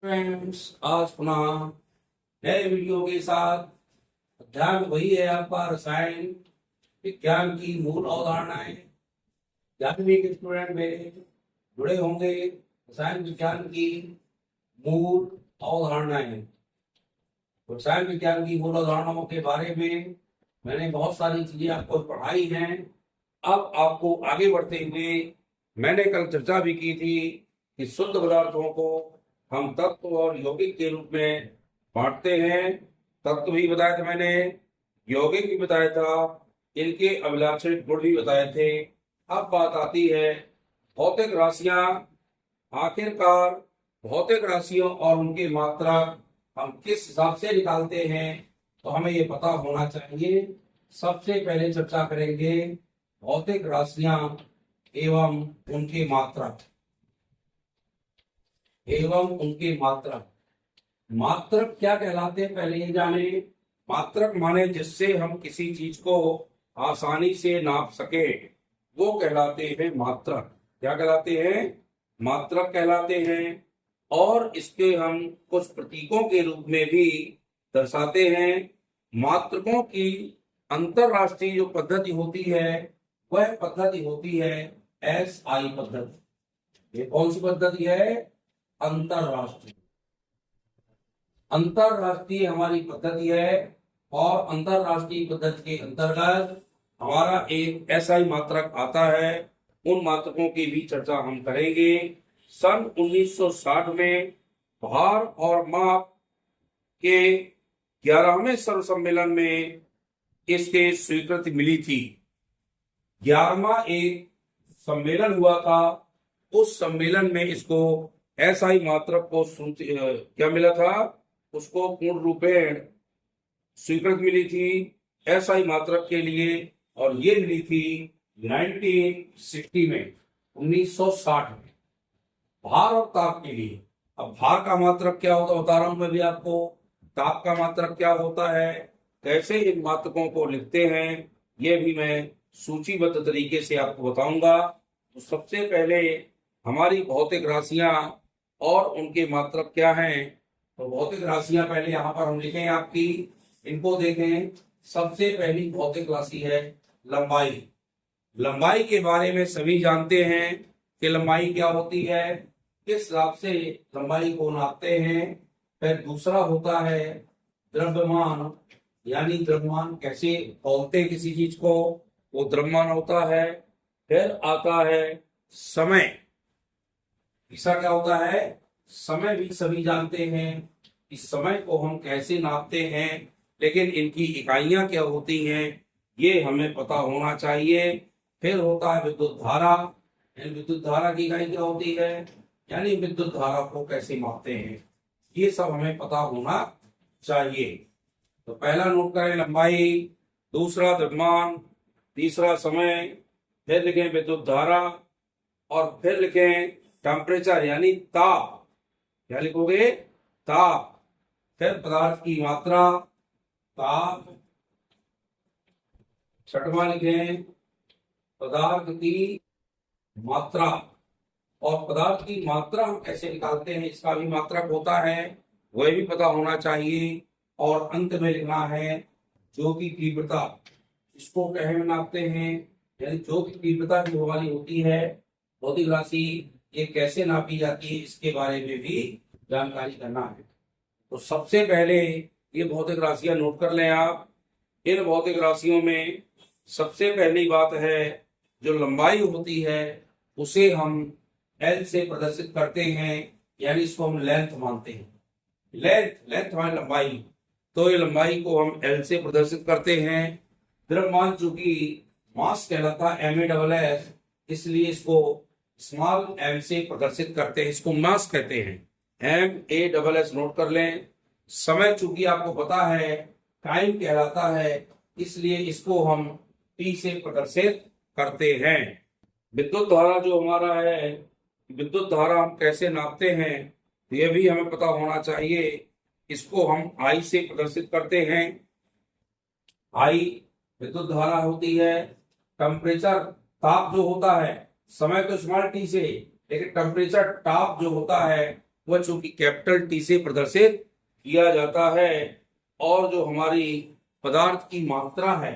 Friends, आज पुनः नए वीडियो के साथ अध्याय वही है आपका रसायन विज्ञान की मूल अवधारणाएं। 11वीं के स्टूडेंट मेरे जुड़े होंगे रसायन विज्ञान की मूल अवधारणाएं। रसायन विज्ञान की मूल अवधारणाओं के बारे में मैंने बहुत सारी चीजें आपको पढ़ाई हैं। अब आपको आगे बढ़ते हुए मैंने कल चर्चा भी की थी कि शुद्ध पदार्थों को हम तत्व और यौगिक के रूप में बांटते हैं। तत्व भी बताया था मैंने, यौगिक भी बताया था, इनके अभिलाक्षणिक गुण भी बताए थे। अब बात आती है भौतिक राशियां। आखिरकार भौतिक राशियों और उनकी मात्रा हम किस हिसाब से निकालते हैं, तो हमें ये पता होना चाहिए। सबसे पहले चर्चा करेंगे भौतिक राशियां एवं उनकी मात्रा। मात्रक क्या कहलाते हैं पहले ये जाने। मात्रक माने जिससे हम किसी चीज को आसानी से नाप सके, वो कहलाते हैं मात्रक। क्या कहलाते हैं? मात्रक कहलाते हैं। और इसके हम कुछ प्रतीकों के रूप में भी दर्शाते हैं। मात्रकों की अंतरराष्ट्रीय जो पद्धति होती है वह पद्धति होती है SI पद्धति। ये कौन सी पद्धति है? अंतरराष्ट्रीय हमारी पद्धति है। और अंतरराष्ट्रीय पद्धति के अंतर्गत हमारा एक SI मात्रक आता है। उन मात्रकों की भी चर्चा हम करेंगे। सन 1960 में भार और माप के 11वें सर्व सम्मेलन में इसके स्वीकृति मिली थी। 11वां एक सम्मेलन हुआ था। उस सम्मेलन में इसको SI मात्रक को क्या मिला था? उसको पूर्ण रूपेण स्वीकृति मिली थी SI मात्रक के लिए। और ये मिली थी 1960 में, 1960 में, भार और ताप के लिए। अब भार का मात्रक क्या होता बता रहा हूं मैं भी आपको। ताप का मात्रक क्या होता है, कैसे इन मात्रकों को लिखते हैं, ये भी मैं सूचीबद्ध तरीके से आपको बताऊंगा। तो सबसे पहले हमारी भौतिक राशियां और उनके मात्रक क्या हैं। तो भौतिक राशियां पहले यहां पर हम लिखें आपकी, इनको देखें। सबसे पहली भौतिक राशि है लंबाई। लंबाई के बारे में सभी जानते हैं कि लंबाई क्या होती है, किस हिसाब से लंबाई को नापते हैं। फिर दूसरा होता है द्रव्यमान, यानी द्रव्यमान कैसे तौलते किसी चीज को, वो द्रव्यमान होता है। फिर आता है समय। इसका क्या होता है? समय भी सभी जानते हैं। इस समय को हम कैसे नापते हैं, लेकिन इनकी इकाइयां क्या होती हैं ये हमें पता होना चाहिए। फिर होता है विद्युत धारा। विद्युत धारा की इकाई क्या होती है, यानी विद्युत धारा को कैसे मापते हैं, ये सब हमें पता होना चाहिए। तो पहला नोट करें लंबाई, दूसरा द्रव्यमान, तीसरा समय, फिर लिखें विद्युत धारा, और फिर लिखें टेम्परेचर यानी ताप। क्या लिखोगे? ताप। फिर पदार्थ की मात्रा, ताप। छठवां लिखें पदार्थ की मात्रा। और पदार्थ की मात्रा हम कैसे निकालते हैं, इसका भी मात्रक होता है, वह भी पता होना चाहिए। और अंत में लिखना है जो की तीव्रता। इसको कैसे नापते हैं, यानी जो की तीव्रता जो हमारी होती है भौतिक राशि, ये कैसे नापी जाती है, इसके बारे में भी जानकारी करना है। तो सबसे पहले ये भौतिक राशियां नोट कर लें आप। इन भौतिक राशियों में सबसे पहली बात है, जो लंबाई होती है उसे हम L से प्रदर्शित करते हैं, यानी इसको हम लेंथ मानते हैं। लेंथ हमारी लंबाई, तो ये लंबाई को हम L से प्रदर्शित करते हैं। द्रव्यमान चूंकि मास कहलाता है MASS, इसलिए इसको स्मॉल m से प्रदर्शित करते हैं, इसको मास कहते हैं। MASS नोट कर लें। समय चूंकि आपको पता है टाइम कहलाता है, इसलिए इसको हम T से प्रदर्शित करते हैं। विद्युत धारा जो हमारा है, विद्युत धारा हम कैसे नापते हैं, यह भी हमें पता होना चाहिए। इसको हम I से प्रदर्शित करते हैं। I विद्युत धारा होती है। टेम्परेचर, ताप जो होता है, समय तो स्मॉल t से, लेकिन टेम्परेचर ताप जो होता है वह चूंकि कैपिटल टी से प्रदर्शित किया जाता है, और जो हमारी पदार्थ की मात्रा है,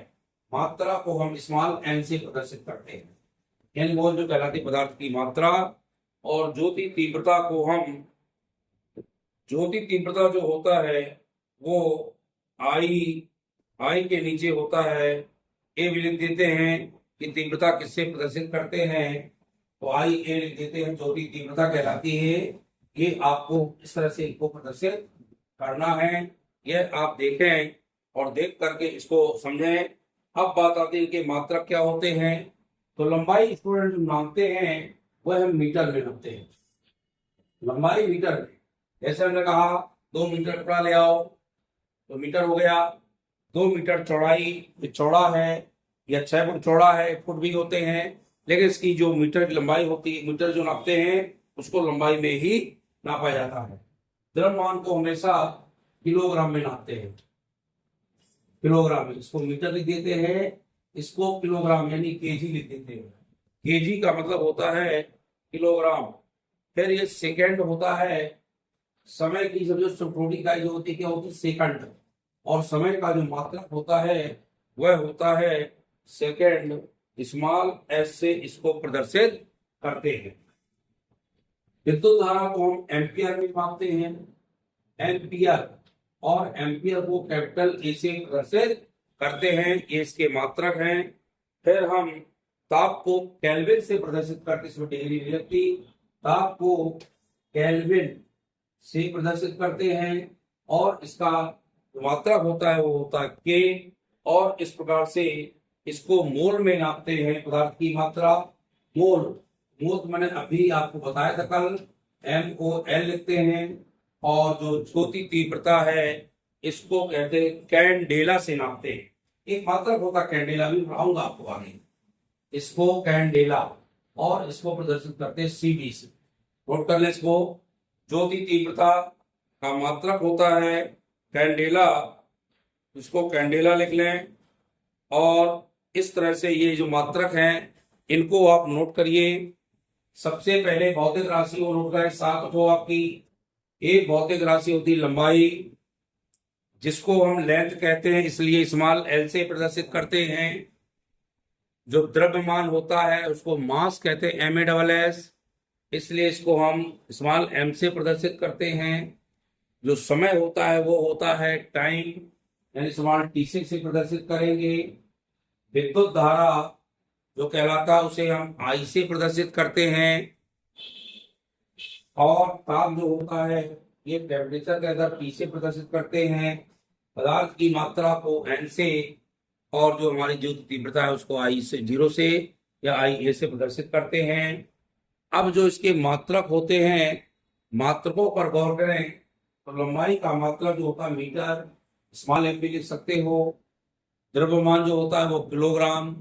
मात्रा को हम स्मॉल एन से प्रदर्शित करते हैं, यानी वो जो कहलाती है पदार्थ की मात्रा। और ज्योति तीव्रता को हम, ज्योति तीव्रता जो होता है वो आई के नीचे होता है, ए भी लिख देते हैं कि तीव्रता किससे प्रदर्शित करते हैं, तो आई ए लिख देते हैं, ज्योति तीव्रता कहलाती है। ये आपको इस तरह से इसको प्रदर्शित करना है, यह आप देखें और देख करके इसको समझें। अब बात आती है कि मात्रक क्या होते हैं। तो लंबाई स्टूडेंट जो नापते हैं वह हम मीटर में नापते हैं, लंबाई मीटर में। जैसे हमने कहा 2 मीटर कपड़ा ले आओ तो मीटर हो गया। 2 मीटर चौड़ाई, चौड़ा है, या 6 फुट चौड़ा है, 1 फुट भी होते हैं, लेकिन इसकी जो मीटर की लंबाई होती है, मीटर जो नापते हैं उसको लंबाई में ही नापा जाता है। द्रव्यमान को हमेशा किलोग्राम में नापते हैं, किलोग्राम में। इसको मीटर लिख देते हैं, इसको किलोग्राम यानी केजी लिख देते हैं। केजी का मतलब होता है किलोग्राम। फिर ये सेकंड होता है, समय की जो छोटी इकाई जो होती है क्या होती है, सेकंड। और समय का जो मात्रक होता है वह होता है सेकंड। स्मॉल एस से इसको प्रदर्शित करते हैं। विद्युत धारा को हम एम्पियर में मापते हैं, एम्पियर, और एम्पियर को कैपिटल ए से प्रदर्शित करते हैं, ये इसके मात्रक हैं। फिर हम ताप को केल्विन से प्रदर्शित करते, इसमें डिग्री नहीं लगती, ताप को केल्विन से प्रदर्शित करते हैं, और इसका मात्रक होता है वो होता है के। और इस प्रकार से इसको मोल में नापते हैं, पदार्थ की मात्रा। मोल, मोल तो मैंने अभी आपको बताया था कल, MOL लिखते हैं। और जो ज्योति तीव्रता है इसको कहते हैं कैंडेला से नापते हैं। एक मात्रक होता है कैंडेला, भी पढ़ाऊंगा आपको आगे, इसको कैंडेला, और इसको प्रदर्शित करते हैं CD से। नोट कर लें इसको, ज्योति तीव्रता का मात्रक होता है कैंडेला, इसको कैंडेला लिख लें। और इस तरह से ये जो मात्रक हैं इनको आप नोट करिए। सबसे पहले भौतिक राशि को नोट करें, 7 हो आपकी। एक भौतिक राशि होती लंबाई, जिसको हम लेंथ कहते हैं, इसलिए स्मॉल एल से प्रदर्शित करते हैं। जो द्रव्यमान होता है उसको मास कहते हैं, MASS, इसलिए इसको हम स्मॉल m से प्रदर्शित करते हैं। जो समय होता है वो होता है टाइम, यानी स्मॉल t से प्रदर्शित करेंगे। विद्युत धारा जो कहलाता है उसे हम I से प्रदर्शित करते हैं। और ताप जो होता है ये टेम्परेचर के अंदर T से प्रदर्शित करते हैं। पदार्थ की मात्रा को N से, और जो हमारी ज्योति तीव्रता है उसको I से 0 से या IA से प्रदर्शित करते हैं। अब जो इसके मात्रक होते हैं, मात्रकों पर गौर करें तो लंबाई का मात्रक जो होता है मीटर, स्मॉल m भी लिख सकते हो। द्रव्यमान जो होता है वो किलोग्राम,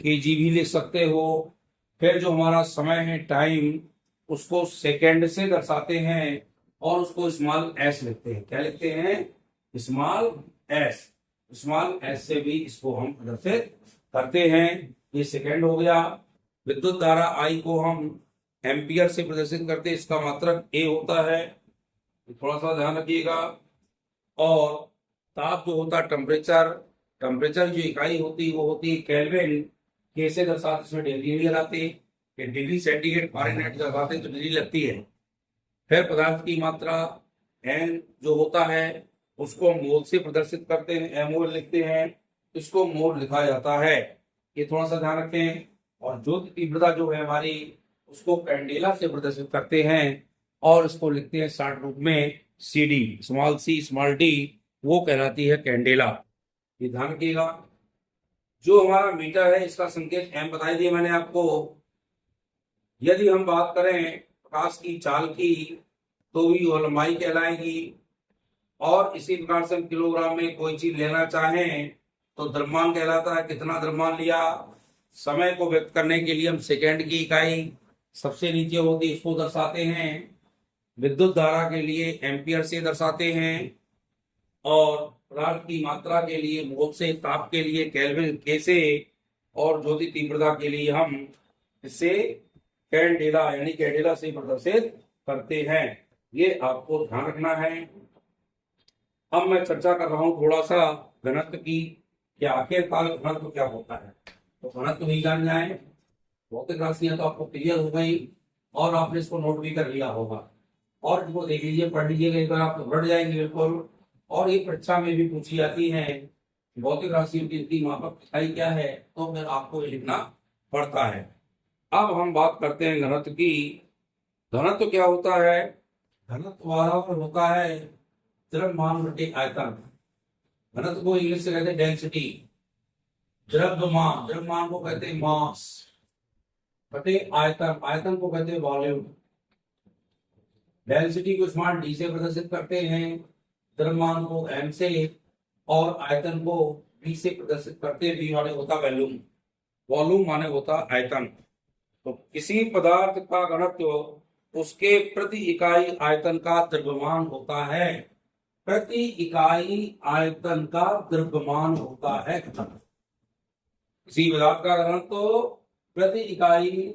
केजी भी लिख सकते हो। फिर जो हमारा समय है टाइम, उसको सेकंड से दर्शाते हैं, और उसको स्मॉल s लिखते हैं। क्या लिखते हैं? Small s। स्मॉल s से भी इसको हम प्रदर्शित करते हैं। ये सेकंड हो गया। विद्युत धारा I को हम एम्पियर से प्रदर्शित करते हैं, इसका मात्रक A होता है, थोड़ा सा ध्यान रखिएगा। और ताप जो होता है टेम्परेचर, टेम्परेचर जो इकाई होती है वो होती है केल्विन, के से दर्शाते, इसमें डिग्री नहीं लगाते, डिग्री सेंटीग्रेड फारेनहाइट लगाते तो डिग्री लगती है। फिर पदार्थ की मात्रा N जो होता है उसको मोल से प्रदर्शित करते हैं, MOL लिखते हैं, इसको मोल लिखा जाता है। ये थोड़ा सा ध्यान रखें। और ज्योति तीव्रता जो है हमारी उसको कैंडेला से प्रदर्शित करते हैं, और इसको लिखते हैं शॉर्ट रूप में CD, small c small d, वो कहलाती है कैंडेला। ये ध्यान रखिएगा। जो हमारा मीटर है इसका संकेत M बता दिया मैंने आपको। यदि हम बात करें प्रकाश की चाल की तो भी वो लंबाई कहलाएगी। और इसी प्रकार से हम किलोग्राम में कोई चीज लेना चाहें तो द्रव्यमान कहलाता है, कितना द्रव्यमान लिया। समय को व्यक्त करने के लिए हम सेकंड की इकाई सबसे नीचे होती है, इसको दर्शाते हैं। विद्युत धारा के लिए एम्पियर से दर्शाते हैं, और पदार्थ की मात्रा के लिए मोल से, ताप के लिए केल्विन के से, और ज्योति तीव्रता के लिए हम इससे कैंडेला यानी कैंडेला से प्रदर्शित करते हैं। ये आपको ध्यान रखना है। अब मैं चर्चा कर रहा हूँ थोड़ा सा घनत्व की, कि आखिरकार घनत्व क्या होता है। तो घनत्व नहीं जान जाए, भौतिक राशियां तो आपको क्लियर हो गई और आपने इसको नोट भी कर लिया होगा, और इसको देख लीजिए, पढ़ लीजिएगा, एक बार आप बढ़ जाएंगे बिल्कुल। और ये परीक्षा में भी पूछी जाती है भौतिक राशियों की इतनी मापक इकाई क्या है, तो फिर आपको ये लिखना पड़ता है। अब हम बात करते हैं घनत्व की। घनत्व क्या होता है? घनत्व बराबर होता है द्रव्यमान बटे आयतन। घनत्व को इंग्लिश से कहते हैं डेंसिटी। द्रव्यमान, द्रव्यमान को कहते हैं मास, बटे आयतन, आयतन को कहते हैं वॉल्यूम। डेंसिटी को स्मॉल डी से प्रदर्शित करते हैं, द्रव्यमान को एम से, और आयतन को बी से प्रदर्शित करते हैं। बी माने होता वॉल्यूम, वॉल्यूम माने होता आयतन। तो किसी पदार्थ का घनत्व उसके प्रति इकाई आयतन का द्रव्यमान होता है। प्रति इकाई आयतन का द्रव्यमान होता है। किसी पदार्थ का घनत्व प्रति इकाई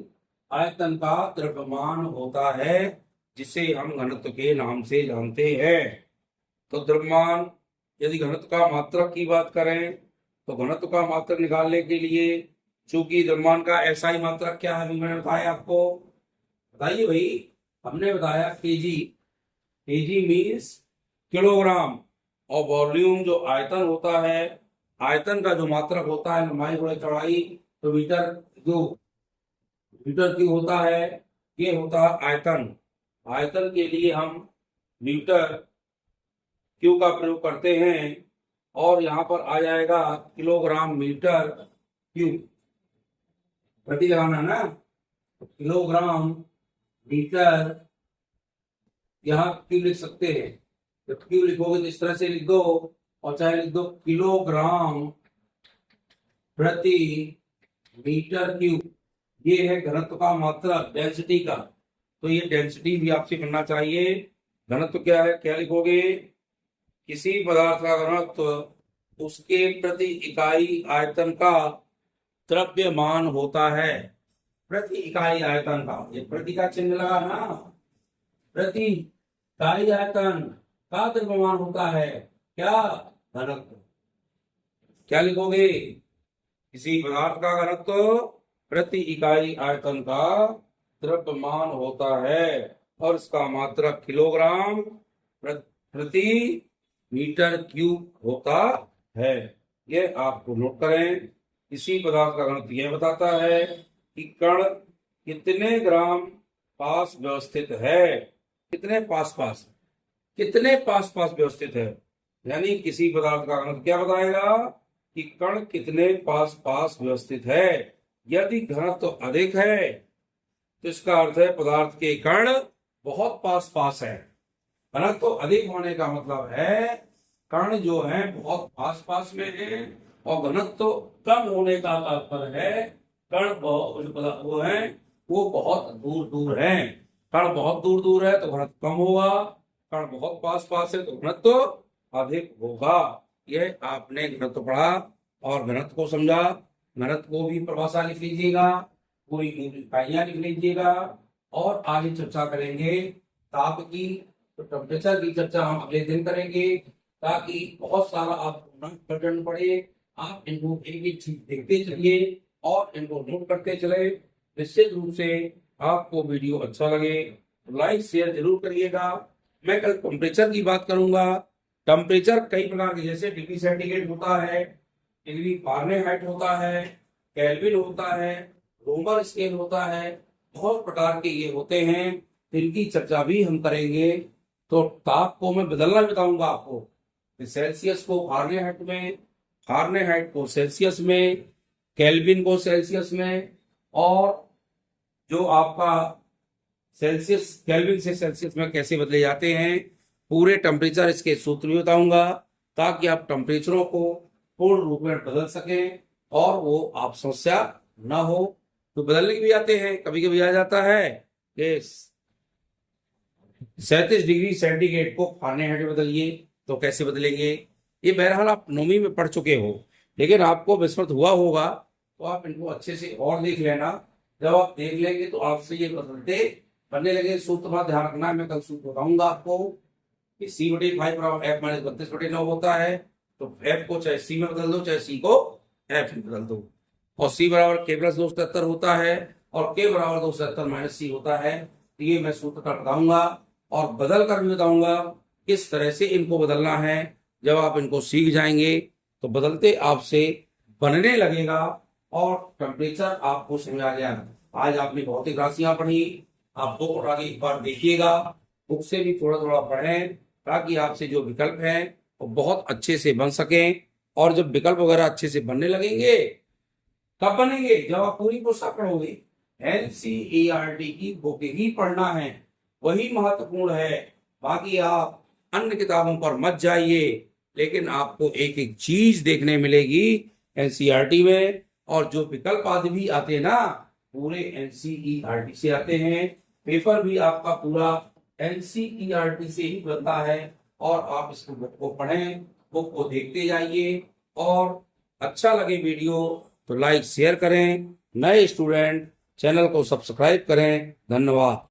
आयतन का द्रव्यमान होता है, जिसे हम घनत्व के नाम से जानते हैं। तो द्रव्यमान, यदि घनत्व का मात्रक की बात करें तो घनत्व का मात्रक निकालने के लिए, चूंकि द्रव्यमान का एसआई मात्रक क्या है, मैंने बताया आपको, बताइए भाई। हमने बताया केजी, केजी मीन्स किलोग्राम, और वॉल्यूम जो आयतन होता है, आयतन का जो मात्रक होता है लंबाई गुणे चौड़ाई, तो मीटर क्यूब, मीटर क्यूब होता है, ये होता है आयतन। आयतन के लिए हम मीटर क्यू का प्रयोग करते हैं, और यहाँ पर आ जाएगा किलोग्राम मीटर क्यूब, प्रति लगाना है ना, किलोग्राम मीटर, यहाँ क्यूब लिख सकते हैं। जब क्यूब लिखोगे तो इस तरह से लिख दो, और चाहे लिख दो किलोग्राम प्रति मीटर क्यूब। ये है घनत्व का मात्रक, डेंसिटी का। तो ये डेंसिटी भी आपसे करना चाहिए। घनत्व क्या है, क्या लिखोगे? किसी पदार्थ का घनत्व उसके प्रति इकाई आयतन का द्रव्यमान होता है। प्रति इकाई आयतन का, ये प्रति का चिन्ह लगा ना, प्रति इकाई आयतन का द्रव्यमान होता है क्या, घनत्व। क्या लिखोगे? किसी पदार्थ का घनत्व प्रति इकाई आयतन का द्रव्यमान होता है, और इसका मात्रक किलोग्राम प्रति मीटर क्यूब होता है। ये आपको नोट करें। इसी पदार्थ का घनत्व यह बताता है कि कण कितने ग्राम पास व्यवस्थित है। कितने पास पास, कितने पास पास व्यवस्थित है, यानी किसी पदार्थ का घनत्व क्या बताएगा कि कण कितने पास पास व्यवस्थित है। यदि घनत्व अधिक है तो इसका अर्थ है पदार्थ के कण बहुत पास पास है। घनत्व अधिक होने का मतलब है कण जो है बहुत पास पास में है, और घनत्व कम होने का तात्पर्य है कण वो है वो बहुत दूर दूर है। कण बहुत दूर दूर है तो घनत्व कम होगा, कण बहुत पास पास है तो घनत्व अधिक होगा। यह आपने घनत्व पढ़ा और घनत्व को समझा। घनत्व को भी परिभाषा लिख लीजिएगा, पूरी इकाइयां लिख लीजिएगा, और आगे चर्चा करेंगे ताप की। तो टेम्परेचर की चर्चा हम अगले दिन करेंगे, ताकि बहुत सारा आपको न करना पड़े। आप इनको एक एक चीज देखते चलिए और इनको नोट करते चले। निश्चित रूप से आपको वीडियो अच्छा लगे तो लाइक शेयर जरूर करिएगा। मैं कल टेम्परेचर की बात करूंगा। टेम्परेचर कई प्रकार के, जैसे डिग्री सेंटीग्रेड होता है, डिग्री फारेनहाइट होता है, केल्विन होता है, रोमन स्केल होता है, बहुत प्रकार के ये होते हैं, इनकी चर्चा भी हम करेंगे। तो ताप को मैं बदलना बताऊंगा आपको, सेल्सियस को फारेनहाइट में, फारेनहाइट को सेल्सियस में, केल्विन को सेल्सियस में, और जो आपका सेल्सियस केल्विन से सेल्सियस में कैसे बदले जाते हैं, पूरे टेम्परेचर इसके सूत्र भी बताऊंगा, ताकि आप टेम्परेचरों को पूर्ण रूप में बदल सकें और वो आप समस्या ना हो। तो बदलने के भी आते हैं, कभी कभी आ जाता है कि 37 डिग्री सेंटीग्रेड को फारेनहाइट में बदलिए, तो कैसे बदलेंगे? ये बहरहाल आप नौवीं में पढ़ चुके हो, लेकिन आपको विस्मृत हुआ होगा, तो आप इनको अच्छे से और देख लेना। जब आप देख लेंगे तो आपसे ये बदलते बनने लगे सूत्र पर ध्यान रखना है, मैं कल सूत्र बताऊंगा आपको कि C/5 बराबर F माइनस 32/9 होता है। तो F को चाहे C में बदल दो, चाहे C को F में बदल दो। और C बराबर K प्लस 277 होता है और K बराबर 277 माइनस C होता है। तो ये मैं सूत्र का बताऊंगा और बदल कर भी बताऊंगा किस तरह से इनको बदलना है। जब आप इनको सीख जाएंगे तो बदलते आपसे बनने लगेगा और टेम्परेचर आपको समझ आ जाएगा। आज आपने भौतिक राशियां पढ़ी, आप बुक उठा के एक बार देखिएगा, बुक से भी थोड़ा थोड़ा पढ़ें ताकि आपसे जो विकल्प हैं वो बहुत अच्छे से बन सकें। और जब विकल्प वगैरह अच्छे से बनने लगेंगे, कब बनेंगे? जब आप पूरी पुस्तक पढ़ोगे। NCERT की बुक ही पढ़ना है, वही महत्वपूर्ण है। बाकी आप अन्य किताबों पर मत जाइए, लेकिन आपको एक एक चीज देखने मिलेगी NCERT में। और जो विकल्प आदि भी आते हैं ना, पूरे NCERT से आते हैं। पेपर भी आपका पूरा NCERT से ही बनता है। और आप इस बुक को पढ़ें, बुक को देखते जाइए। और अच्छा लगे वीडियो तो लाइक शेयर करें। नए स्टूडेंट चैनल को सब्सक्राइब करें। धन्यवाद।